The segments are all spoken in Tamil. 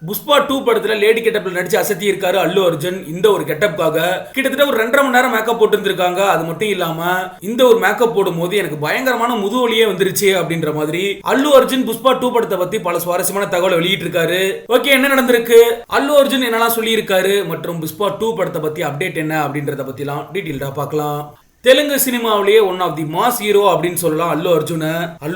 புஷ்பா 2 படத்துல லேடி கெட்டப்ல நடிச்சு அசத்தி இருக்காரு அல்லு அர்ஜுன். இந்த ஒரு கெட்டப்காக கிட்டத்தட்ட ஒரு 2.5 மணி நேரம் மேக்கப் போட்டு இருந்திருக்காங்க. அது மட்டும் இல்லாம இந்த ஒரு மேக்கப் போடும் போது எனக்கு பயங்கரமான முதுவலியே வந்துருச்சு அப்படின்ற மாதிரி அல்லு அர்ஜுன் புஷ்பா 2 படத்தை பத்தி பல சுவாரஸ்யமான தகவலை வெளியிட்டு இருக்காரு. ஓகே, என்ன நடந்திருக்கு, அல்லு அர்ஜுன் என்னெல்லாம் சொல்லி இருக்காரு மற்றும் புஷ்பா 2 படத்தை பத்தி அப்டேட் என்ன அப்படின்றத பத்திலாம் டீடைல்டா பார்க்கலாம். தெலுங்கு சினிமாவிலேயே one of the mass hero அப்படின்னு சொல்லலாம் அல்லு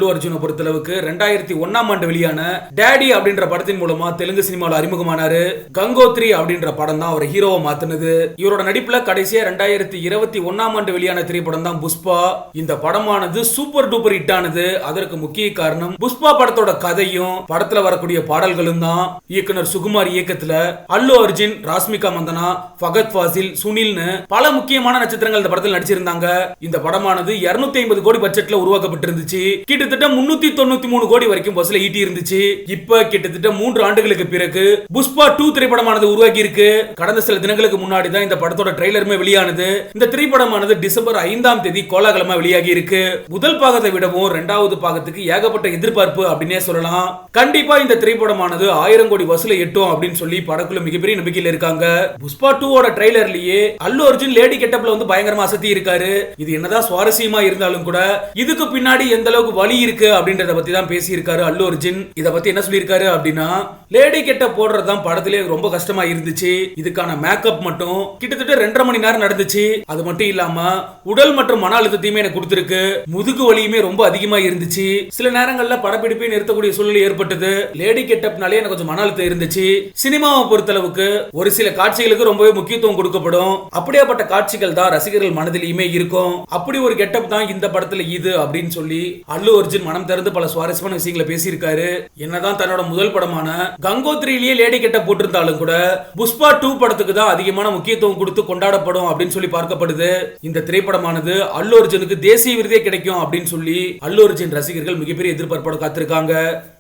அர்ஜுனை பொறுத்தளவுக்கு 2001ஆம் ஆண்டு வெளியான டேடி அப்படின்ற படத்தின் மூலமா தெலுங்கு சினிமாவில் அறிமுகமானாரு. கங்கோத்ரி அப்படின்ற படம் தான் அவர் ஹீரோவை மாத்தினது. இவரோட நடிப்புல கடைசியா 2021ஆம் ஆண்டு வெளியான திரைப்படம் தான் புஷ்பா. இந்த படமானது சூப்பர் டூப்பர் ஹிட் ஆனது. அதற்கு முக்கிய காரணம் புஷ்பா படத்தோட கதையும் படத்துல வரக்கூடிய பாடல்களும் தான். இயக்குனர் சுகுமார் இயக்கத்துல அல்லு அர்ஜுன், ராஷ்மிகா மந்தனா, ஃபகத் ஃபாசில், சுனில்னு பல முக்கியமான நட்சத்திரங்கள் இந்த படத்தில் நடிச்சிருந்தாங்க. இந்த படமானது 250 கோடி பட்ஜெட்ல உருவாக்கப்பட்டிருந்துச்சு. கிட்டத்தட்ட 393 கோடி வரைக்கும் வசூல் ஈட்டி இருந்துச்சு. இப்ப கிட்டத்தட்ட 3 ஆண்டுகளுக்கு பிறகு புஷ்பா 2 திரைப்படமானது உருவாகி இருக்கு. கடந்த சில தினங்களுக்கு முன்னாடி தான் இந்த படத்தோட ட்ரெய்லருமே வெளியானது. இந்த திரைப்படமானது டிசம்பர் 5ஆம் தேதி கோலாகலமா வெளியாகி இருக்கு. முதல் பாகத்தை விடவும் 2வது பாகத்துக்கு ஏகப்பட்ட எதிர்பார்ப்பு அப்படின்னே சொல்லலாம். கண்டிப்பா இந்த திரைப்படமானது 1000 கோடி வசூலை எட்டும் அப்படின்னு சொல்லி படக்குழு மிகப்பெரிய நம்பிக்கையில் இருக்காங்க. புஷ்பா 2 ஓட ட்ரெய்லர்லயே அல்லு அர்ஜுன் லேடி கெட்டப்ல வந்து பயங்கரமா அசத்தி இருக்காரு. இது என்னதான் சுவாரஸ்யமா இருந்தாலும் கூட இதுக்கு பின்னாடி எந்த அளவுக்கு வலி இருக்கு அப்படின்றத பத்தி தான் பேசி இருக்காரு அல்லு அர்ஜுன். இத பத்தி என்ன சொல்லியிருக்காரு அப்படின்னா, லேடி கெட்டப் போடுறது தான் படத்திலே ரொம்ப கஷ்டமா இருந்துச்சு. இதுக்கான மேக்கப் மட்டும் கிட்டத்தட்ட 2.5 மணி நேரம் நடந்துச்சு. அது மட்டும் இல்லாம உடல் மற்றும் மன அழுத்தத்தையுமே எனக்கு கொடுத்திருக்கு. முதுகு வலியுமே ரொம்ப அதிகமா இருந்துச்சு. சில நேரங்கள்ல படப்பிடிப்பை நிறுத்தக்கூடிய சூழ்நிலை ஏற்பட்டது. லேடி கெட்டப்னாலே எனக்கு கொஞ்சம் மன அழுத்தம் இருந்துச்சு. சினிமாவை பொறுத்தளவுக்கு ஒரு சில காட்சிகளுக்கு ரொம்பவே முக்கியத்துவம் கொடுக்கப்படும். அப்படியேப்பட்ட காட்சிகள் தான் ரசிகர்கள் மனதிலேயுமே இருக்கும். அப்படி ஒரு கெட்டப் தான் இந்த படத்துல இது அப்படின்னு சொல்லி அல்லு அர்ஜுன் மனம் திறந்து பல சுவாரஸ்யமான விஷயங்களை பேசியிருக்காரு. என்னதான் தன்னோட முதல் படமான கங்கோத்ரியிலேயே லேடி கெட்டப் போட்டிருந்தாலும் கூட புஷ்பா 2 படத்துக்கு தான் அதிகமான முக்கியத்துவம் கொடுத்து கொண்டாடப்படும் அப்படின்னு சொல்லி பார்க்கப்படுது. இந்த திரைப்படமானது அல்லு அர்ஜுனுக்கு தேசிய விருதே கிடைக்கும் அப்படின்னு சொல்லி அல்லு அர்ஜுன் ரசிகர்கள் மிகப்பெரிய எதிர்பார்ப்போட காத்திருக்காங்க.